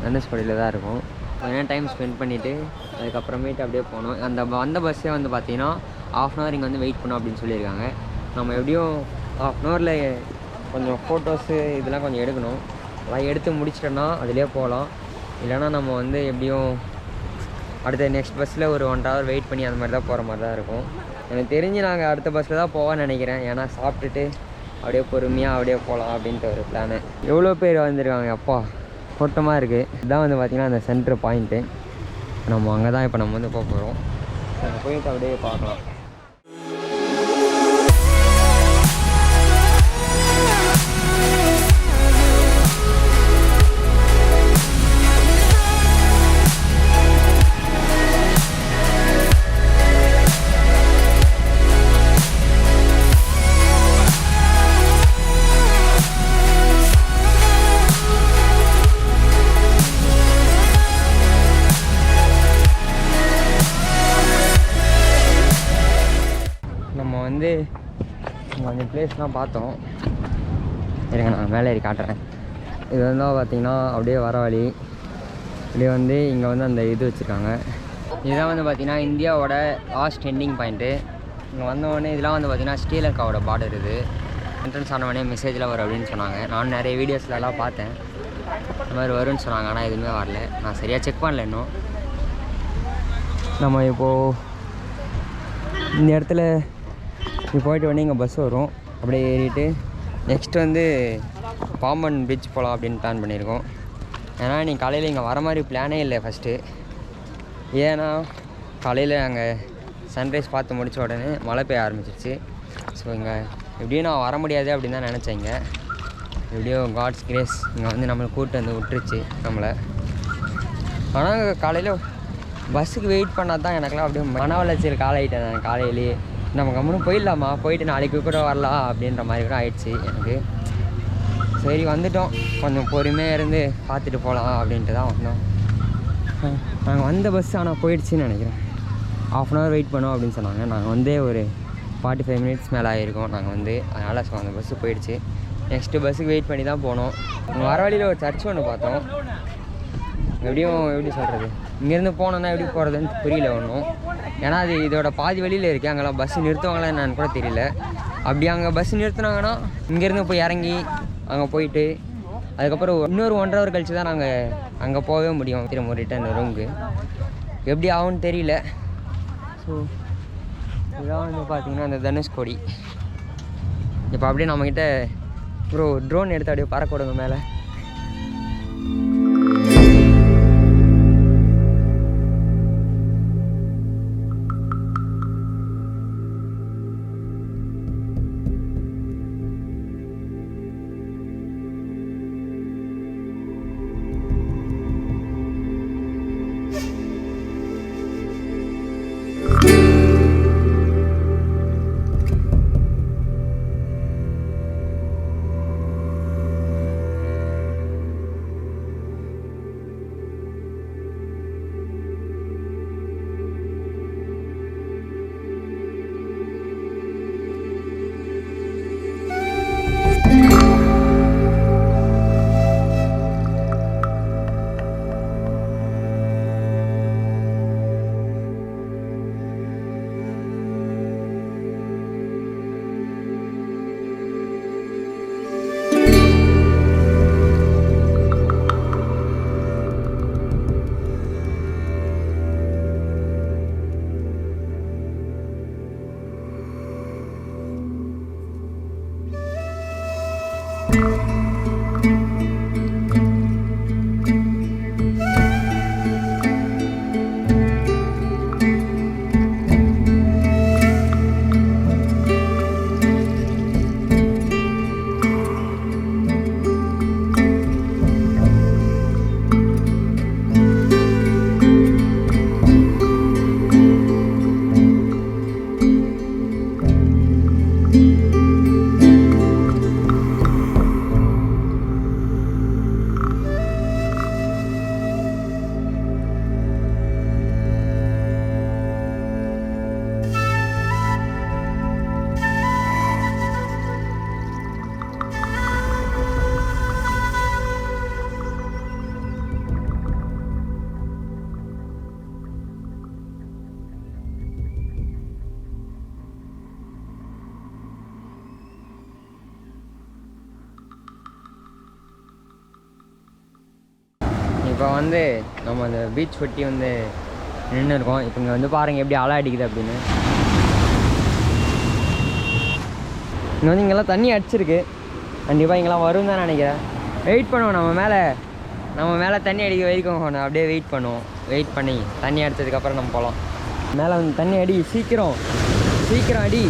தனுஷ்கோடியில் தான் இருக்கும். கொஞ்சம் டைம் ஸ்பெண்ட் பண்ணிவிட்டு அதுக்கப்புறமேட்டு அப்படியே போனோம். அந்த பஸ்ஸே வந்து பார்த்திங்கன்னா ½ hour இங்கே வந்து வெயிட் பண்ணோம் அப்படின்னு சொல்லியிருக்காங்க. நம்ம எப்படியும் ½ hourல கொஞ்சம் ஃபோட்டோஸு இதெல்லாம் கொஞ்சம் எடுக்கணும். அதெல்லாம் எடுத்து முடிச்சிட்டோன்னா அதிலே போகலாம். இல்லைனா நம்ம வந்து எப்படியும் அடுத்த நெக்ஸ்ட் பஸ்ஸில் ஒரு 1 hour வெயிட் பண்ணி அந்த மாதிரி தான் போகிற மாதிரி தான் இருக்கும். எனக்கு தெரிஞ்சு நாங்கள் அடுத்த பஸ்ஸில் தான் போவோம்னு நினைக்கிறேன். ஏன்னா சாப்பிட்டுட்டு அப்படியே பொறுமையாக அப்படியே போகலாம் அப்படின்ட்டு ஒரு பிளானு. எவ்வளோ பேர் வந்திருக்காங்க, அப்பா கூட்டமாக இருக்குது. இதுதான் வந்து பார்த்திங்கன்னா அந்த சென்ட்ரு பாயிண்ட்டு. நம்ம அங்கே தான் இப்போ நம்ம வந்து போக போகிறோம். போயிட்டு அப்படியே பார்க்கலாம். வந்து கொஞ்சம் பிளேஸ்லாம் பார்த்தோம். இருங்க நான் மேலே ஏறி காட்டுறேன். இது வந்து பார்த்திங்கன்னா அப்படியே வர வழி. இப்படியே வந்து இங்கே வந்து அந்த இது வச்சுருக்காங்க. இதுதான் வந்து பார்த்திங்கன்னா இந்தியாவோட லாஸ்ட் எண்டிங் பாயிண்ட்டு. இங்கே வந்தவொடனே இதெல்லாம் வந்து பார்த்திங்கன்னா ஸ்ரீலங்காவோட பார்டர். இது என்ட்ரன்ஸ் ஆனவொடனே மெசேஜில் வரும் அப்படின்னு சொன்னாங்க. நான் நிறைய வீடியோஸ்லலாம் பார்த்தேன், இந்த மாதிரி வரும்னு சொன்னாங்க. ஆனால் எதுவுமே வரல. நான் சரியாக செக் பண்ணல இன்னும். நம்ம இப்போது இந்த இடத்துல போயிட்டு வந்து இங்கே பஸ் வரும். அப்படியே ஏறிட்டு நெக்ஸ்ட் வந்து பாம்பன் பீச் போகலாம் அப்படின்னு பிளான் பண்ணியிருக்கோம். ஏன்னா நீ காலையில் இங்கே வர மாதிரி பிளானே இல்லை ஃபஸ்ட்டு. ஏன்னா காலையில் அங்கே சன்ரைஸ் பார்த்து முடித்த உடனே மழை பெய்ய ஆரம்பிச்சிருச்சு. ஸோ இங்கே எப்படியும் நான் வர முடியாது அப்படின்னு தான் நினச்சேன். இங்கே எப்படியோ காட்ஸ் கிரேஸ் இங்கே வந்து நம்மளை கூப்பிட்டு வந்து விட்டுருச்சு நம்மளை. ஆனால் காலையில் பஸ்ஸுக்கு வெயிட் பண்ணால் தான் எனக்குலாம் அப்படியே மன வளர்ச்சியில் காலாயிட்டேன். நான் காலையிலேயே நம்ம கம்முன்னு போயிடலாமா, போயிட்டு நாளைக்கு கூட வரலாம் அப்படின்ற மாதிரி கூட ஆயிடுச்சு எனக்கு. சரி வந்துட்டோம், கொஞ்சம் பொறுமையாக இருந்து பார்த்துட்டு போகலாம் அப்படின்ட்டு தான் வந்தோம். நாங்கள் வந்த பஸ் ஆனால் போயிடுச்சுன்னு நினைக்கிறேன். ½ hour வெயிட் பண்ணோம் அப்படின்னு சொன்னாங்க. நாங்கள் வந்து ஒரு 45 minutes மேலே ஆகிருக்கோம் நாங்கள் வந்து. அதனால் ஸோ அந்த பஸ்ஸு போயிடுச்சு. நெக்ஸ்ட்டு பஸ்ஸுக்கு வெயிட் பண்ணி தான் போனோம். வர வழியில் ஒரு சர்ச் ஒன்று பார்த்தோம். எப்படி சொல்கிறது, இங்கேருந்து போனோன்னா எப்படி போகிறதுன்னு புரியல ஒன்றும். ஏன்னா அது இதோட பாதி வழியில் இருக்குது. அங்கெல்லாம் பஸ் நிறுத்துவாங்களா என்னன்னு கூட தெரியல. அப்படி அங்கே பஸ் நிறுத்துனாங்கன்னா இங்கேருந்து போய் இறங்கி அங்கே போயிட்டு அதுக்கப்புறம் இன்னொரு 1.5 hour கழிச்சு தான் நாங்கள் அங்கே போகவே முடியும். திரும்ப ரிட்டர்ன் ரூமுக்கு எப்படி ஆகும்னு தெரியல. ஸோ இதெல்லாம் வந்து பார்த்திங்கன்னா அந்த தனுஷ்கோடி. இப்போ அப்படியே நம்மக்கிட்ட ட்ரோன் எடுத்து அப்படியே பறக்க விடுங்க மேலே. இப்போ வந்து நம்ம அந்த பீச் ஒட்டி வந்து நின்று இருக்கோம். இப்போ இங்கே வந்து பாருங்கள் எப்படி அலை அடிக்குது அப்படின்னு. இங்கே வந்து இங்கெல்லாம் தண்ணி அடிச்சிருக்கு. கண்டிப்பாக இங்கெல்லாம் வரும் தான் நினைக்கிறேன். வெயிட் பண்ணுவோம், நம்ம மேலே தண்ணி அடிக்க வரைக்கும் அப்படியே வெயிட் பண்ணுவோம். வெயிட் பண்ணி தண்ணி அடித்ததுக்கப்புறம் நம்ம போகலாம். மேலே வந்து தண்ணி அடி, சீக்கிரம் அடி.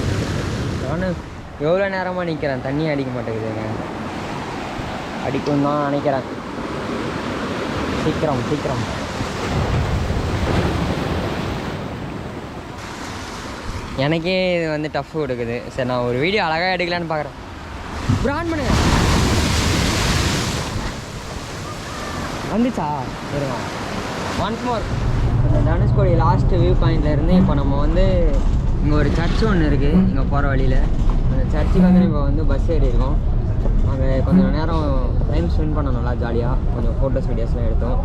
நானும் எவ்வளோ நேரமாக நிற்கிறேன், தண்ணி அடிக்க மாட்டேங்குதுங்க. அடிக்கும் தான் நினைக்கிறேன். சீக்கிரம். எனக்கே இது வந்து டஃப் கொடுக்குது. சரி, நான் ஒரு வீடியோ அழகாக எடுக்கலான்னு பார்க்குறேன். பிரான் பண்ணுங்க வந்துச்சா இருங்க. Once more. இந்த தனுஷ்கோடி லாஸ்ட்டு வியூ பாயிண்ட்லேருந்து இப்போ நம்ம வந்து இங்கே ஒரு சர்ச் ஒன்று இருக்குது. இங்கே போகிற வழியில் அந்த சர்ச்சுக்கு வந்து இப்போ வந்து பஸ் ஏறி இருக்கோம். அங்கே கொஞ்சம் நேரம் டைம் ஸ்பெண்ட் பண்ணோம், நல்லா ஜாலியாக கொஞ்சம் ஃபோட்டோஸ் வீடியோஸ்லாம் எடுத்தோம்.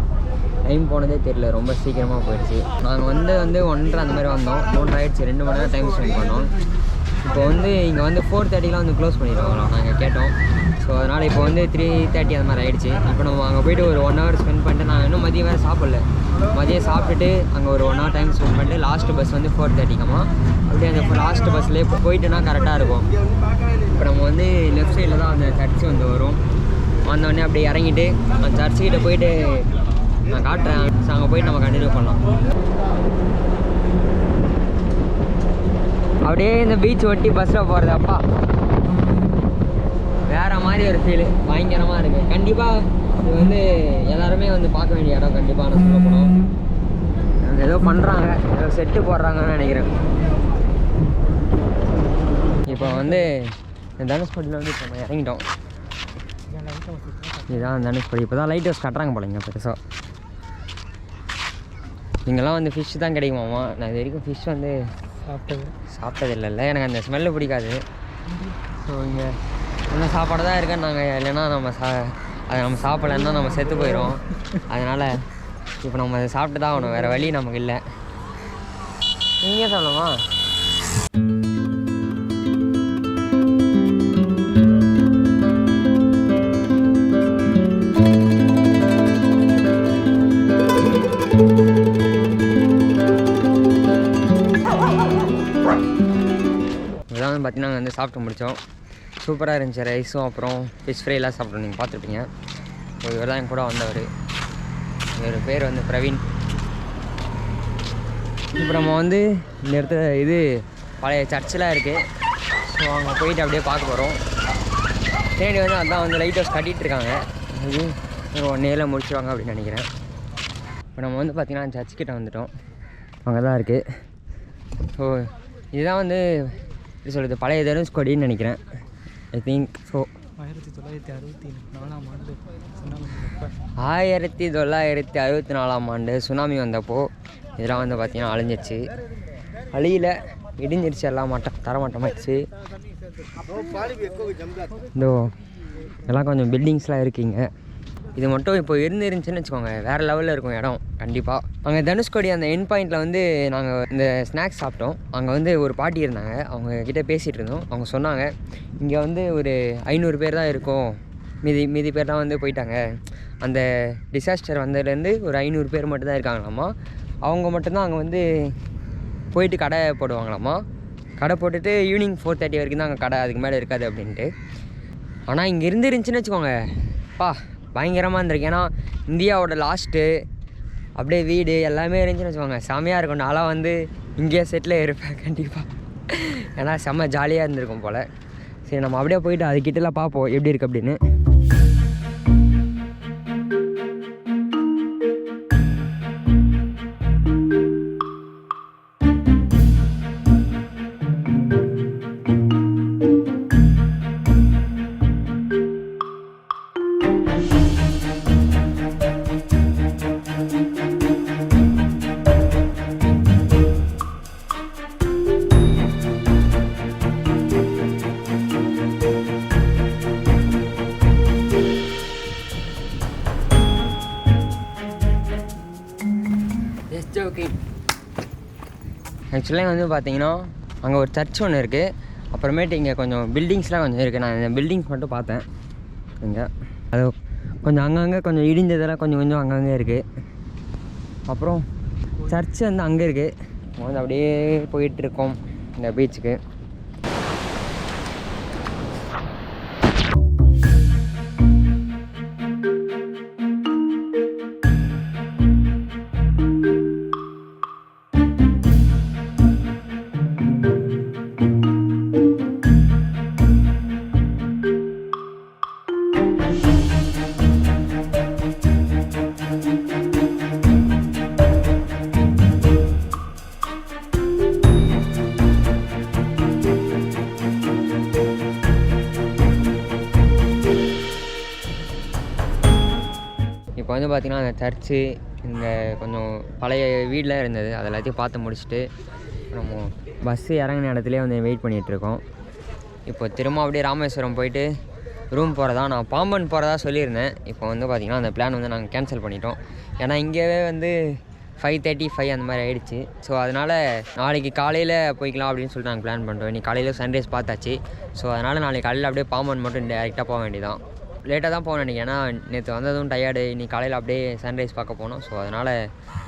டைம் போனதே தெரியல, ரொம்ப சீக்கிரமாக போயிடுச்சு. நாங்கள் வந்து 1:30 அந்த மாதிரி வந்தோம். 3 ஆகிடுச்சு. 2 மணி நேரம் டைம் ஸ்பெண்ட் பண்ணோம். இப்போ வந்து இங்கே வந்து 4:30 வந்து க்ளோஸ் பண்ணிடுவாங்களா நாங்கள் கேட்டோம். ஸோ அதனால் இப்போ வந்து 3:30 அந்த மாதிரி ஆகிடுச்சு. இப்போ நம்ம அங்கே போய்ட்டு ஒரு 1 hour ஸ்பெண்ட் பண்ணிட்டு, நாங்கள் இன்னும் மதியம் வேறு சாப்பிடல. மதியம் சாப்பிட்டுட்டு அங்கே ஒரு 1 hour டைம் ஸ்பெண்ட் பண்ணிட்டு லாஸ்ட்டு பஸ் வந்து 4:30 அப்படியே அந்த லாஸ்ட்டு பஸ்லேயே போயிட்டுனா கரெக்டாக இருக்கும். இப்போ நம்ம வந்து லெஃப்ட் சைடில் தான் அந்த சர்ச்சு வந்து வரும். வந்தோடனே அப்படியே இறங்கிட்டு அந்த சர்ச்சுக்கிட்ட போயிட்டு நான் காட்டுறேன். ஸோ அங்கே போயிட்டு நம்ம கண்டினியூ பண்ணலாம். அப்படியே இந்த பீச் ஒட்டி பஸ்ஸில் போகிறது அப்பா வேறு மாதிரி ஒரு ஃபீலு, பயங்கரமாக இருக்குது. கண்டிப்பாக இது வந்து எல்லாருமே வந்து பார்க்க வேண்டிய இடம். கண்டிப்பாக நான் சொல்ல போனோம். அங்கே ஏதோ பண்ணுறாங்க, ஏதோ செட்டு போடுறாங்கன்னு நினைக்கிறேன். இப்போ வந்து தனுஷ்கோடியில் வந்து இப்போ நம்ம இறங்கிட்டோம். இதுதான் தனுஷ்கோடி. இப்போ தான் லைட் ஹவுஸ் கட்டுறாங்க போலங்க பெருசாக. இங்கெல்லாம் வந்து ஃபிஷ் தான் கிடைக்குமாம்மா. நான் இது வரைக்கும் ஃபிஷ் வந்து சாப்பிட்டது இல்லைல்ல, எனக்கு அந்த ஸ்மெல்லு பிடிக்காது. ஸோ இங்கே நல்ல சாப்பாடு தான் இருக்கேன்னு நாங்கள், இல்லைன்னா அதை நம்ம சாப்பிடலன்னா நம்ம செத்து போயிடும். அதனால் இப்போ நம்ம அதை சாப்பிட்டு தான் ஆகணும், வேறு வழி நமக்கு இல்லை. நீங்கள் சொல்லணுமா? இதெல்லாம் வந்து பார்த்தீங்கன்னா நாங்கள் வந்து சாப்பிட்டு முடித்தோம். சூப்பராக இருந்துச்சு. ரைஸும் அப்புறம் ஃபிஷ் ஃப்ரைலாம் சாப்பிட்டோம். நீங்கள் பார்த்துருப்பீங்க. ஸோ இவர் தான் என் கூட வந்தவர். இவர் பேர் வந்து பிரவீன். இப்போ நம்ம வந்து இந்த இடத்துல இது பழைய சர்ச்செலாம் இருக்குது. ஸோ அங்கே போயிட்டு அப்படியே பார்க்க போகிறோம். தேடி வந்து அதான் வந்து லைட் ஹவுஸ் கட்டிகிட்ருக்காங்க. இது ஒரு 1 yearல முடிச்சுடுவாங்க அப்படின்னு நினைக்கிறேன். இப்போ நம்ம வந்து பார்த்திங்கன்னா சர்ச்சுக்கிட்ட வந்துவிட்டோம். அங்கே தான் இருக்குது. ஸோ இதுதான் வந்து எப்படி சொல்கிறது, பழைய தனுஷ்கோடின்னு நினைக்கிறேன். ஐ திங்க் ஸோ 1964 ஆண்டு சுனாமி வந்தப்போ இதெல்லாம் வந்து பார்த்திங்கன்னா அழிஞ்சிருச்சு. அழியில் இடிஞ்சிருச்சு, எல்லாம் தரமட்டமாகிடுச்சு. இதோ எல்லாம் கொஞ்சம் பில்டிங்ஸ்லாம் இருக்குங்க. இது மட்டும் இப்போ இருந்துருந்துச்சுன்னு வச்சுக்கோங்க, வேறு லெவலில் இருக்கும் இடம் கண்டிப்பாக. அங்கே தனுஷ்கோடி அந்த எண்ட் பாயிண்டில் வந்து நாங்கள் இந்த ஸ்நாக்ஸ் சாப்பிட்டோம். அங்கே வந்து ஒரு பாட்டி இருந்தாங்க, அவங்கக்கிட்ட பேசிகிட்டு இருந்தோம். அவங்க சொன்னாங்க இங்கே வந்து ஒரு 500 பேர் தான் இருக்கும், மீதி பேர்லாம் வந்து போயிட்டாங்க. அந்த டிசாஸ்டர் வந்ததுலேருந்து ஒரு 500 பேர் மட்டும் தான் இருக்காங்களாம்மா. அவங்க மட்டும்தான் அங்கே வந்து போயிட்டு கடை போடுவாங்களாம்மா. கடை போட்டுட்டு ஈவினிங் 4:30 வரைக்கும் தான் அங்கே கடை, அதுக்கு மேலே இருக்காது அப்படின்ட்டு. ஆனால் இங்கே இருந்துருந்துச்சின்னு வச்சுக்கோங்க, பயங்கரமாக இருந்திருக்கு. ஏன்னா இந்தியாவோட லாஸ்ட்டு அப்படியே வீடு எல்லாமே இருந்துச்சுன்னு வச்சுக்கோங்க, செம்மையாக இருக்கும். நான்லாம் வந்து இங்கேயே செட்டில் இருப்பேன் கண்டிப்பாக. ஏன்னா செம்ம ஜாலியாக இருந்திருக்கும் போல். சரி, நம்ம அப்படியே போயிட்டு அதுக்கிட்டலாம் பார்ப்போம் எப்படி இருக்குது அப்படின்னு. ஆக்சுவலாக வந்து பார்த்தீங்கன்னா அங்கே ஒரு சர்ச் ஒன்று இருக்குது. அப்புறமேட்டு இங்கே கொஞ்சம் பில்டிங்ஸ்லாம் கொஞ்சம் இருக்குது. நான் இந்த பில்டிங்ஸ் மட்டும் பார்த்தேன். இங்கே அது கொஞ்சம் அங்கங்கே கொஞ்சம் இடிஞ்சதெல்லாம் கொஞ்சம் கொஞ்சம் அங்கங்கே இருக்குது. அப்புறம் சர்ச்சு வந்து அங்கே இருக்குது. வந்து அப்படியே போயிட்டுருக்கோம் இந்த பீச்சுக்கு. இப்போ வந்து பார்த்திங்கன்னா அந்த சர்ச்சு இந்த கொஞ்சம் பழைய வீடெலாம் இருந்தது, அது எல்லாத்தையும் பார்த்து முடிச்சுட்டு நம்ம பஸ்ஸு இறங்கின இடத்துலேயே வந்து வெயிட் பண்ணிகிட்ருக்கோம். இப்போ திரும்ப அப்படியே ராமேஸ்வரம் போயிட்டு ரூம் போகிறதா. நான் பாம்பன் போகிறதா சொல்லியிருந்தேன். இப்போ வந்து பார்த்திங்கன்னா அந்த பிளான் வந்து நாங்கள் கேன்சல் பண்ணிட்டோம். ஏன்னா இங்கேயே வந்து 5:35 அந்த மாதிரி ஆகிடுச்சு. ஸோ அதனால் நாளைக்கு காலையில் போய்க்கலாம் அப்படின்னு சொல்லிட்டு நாங்கள் பிளான் பண்ணுறோம். இன்றைக்கி காலையில் சன்ரைஸ் பார்த்தாச்சு. ஸோ அதனால் நாளைக்கு காலையில் அப்படியே பாம்பன் மட்டும் டேரெக்டாக போக வேண்டியதான். லேட்டாக தான் போகணும் நினைக்கிறேன். ஏன்னா நேற்று வந்ததும் டயர்டு, இன்றைக்கி காலையில் அப்படியே சன்ரைஸ் பார்க்க போனோம். ஸோ அதனால்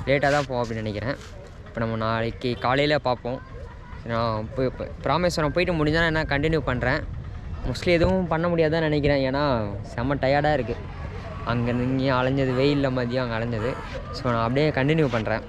லேட்டாக தான் போவோம் அப்படின்னு நினைக்கிறேன். இப்போ நம்ம நாளைக்கு காலையில் பார்ப்போம். நான் இப்போ ராமேஸ்வரம் போயிட்டு முடிஞ்சால் நான் கண்டினியூ பண்ணுறேன். மோஸ்ட்லி எதுவும் பண்ண முடியாதுன்னு நினைக்கிறேன். ஏன்னா செம்ம டயர்டாக இருக்குது. அங்கே இங்கேயும் அலைஞ்சது, வெயிலில் மதியம் அங்கே அலைஞ்சது. ஸோ நான் அப்படியே கண்டினியூ பண்ணுறேன்.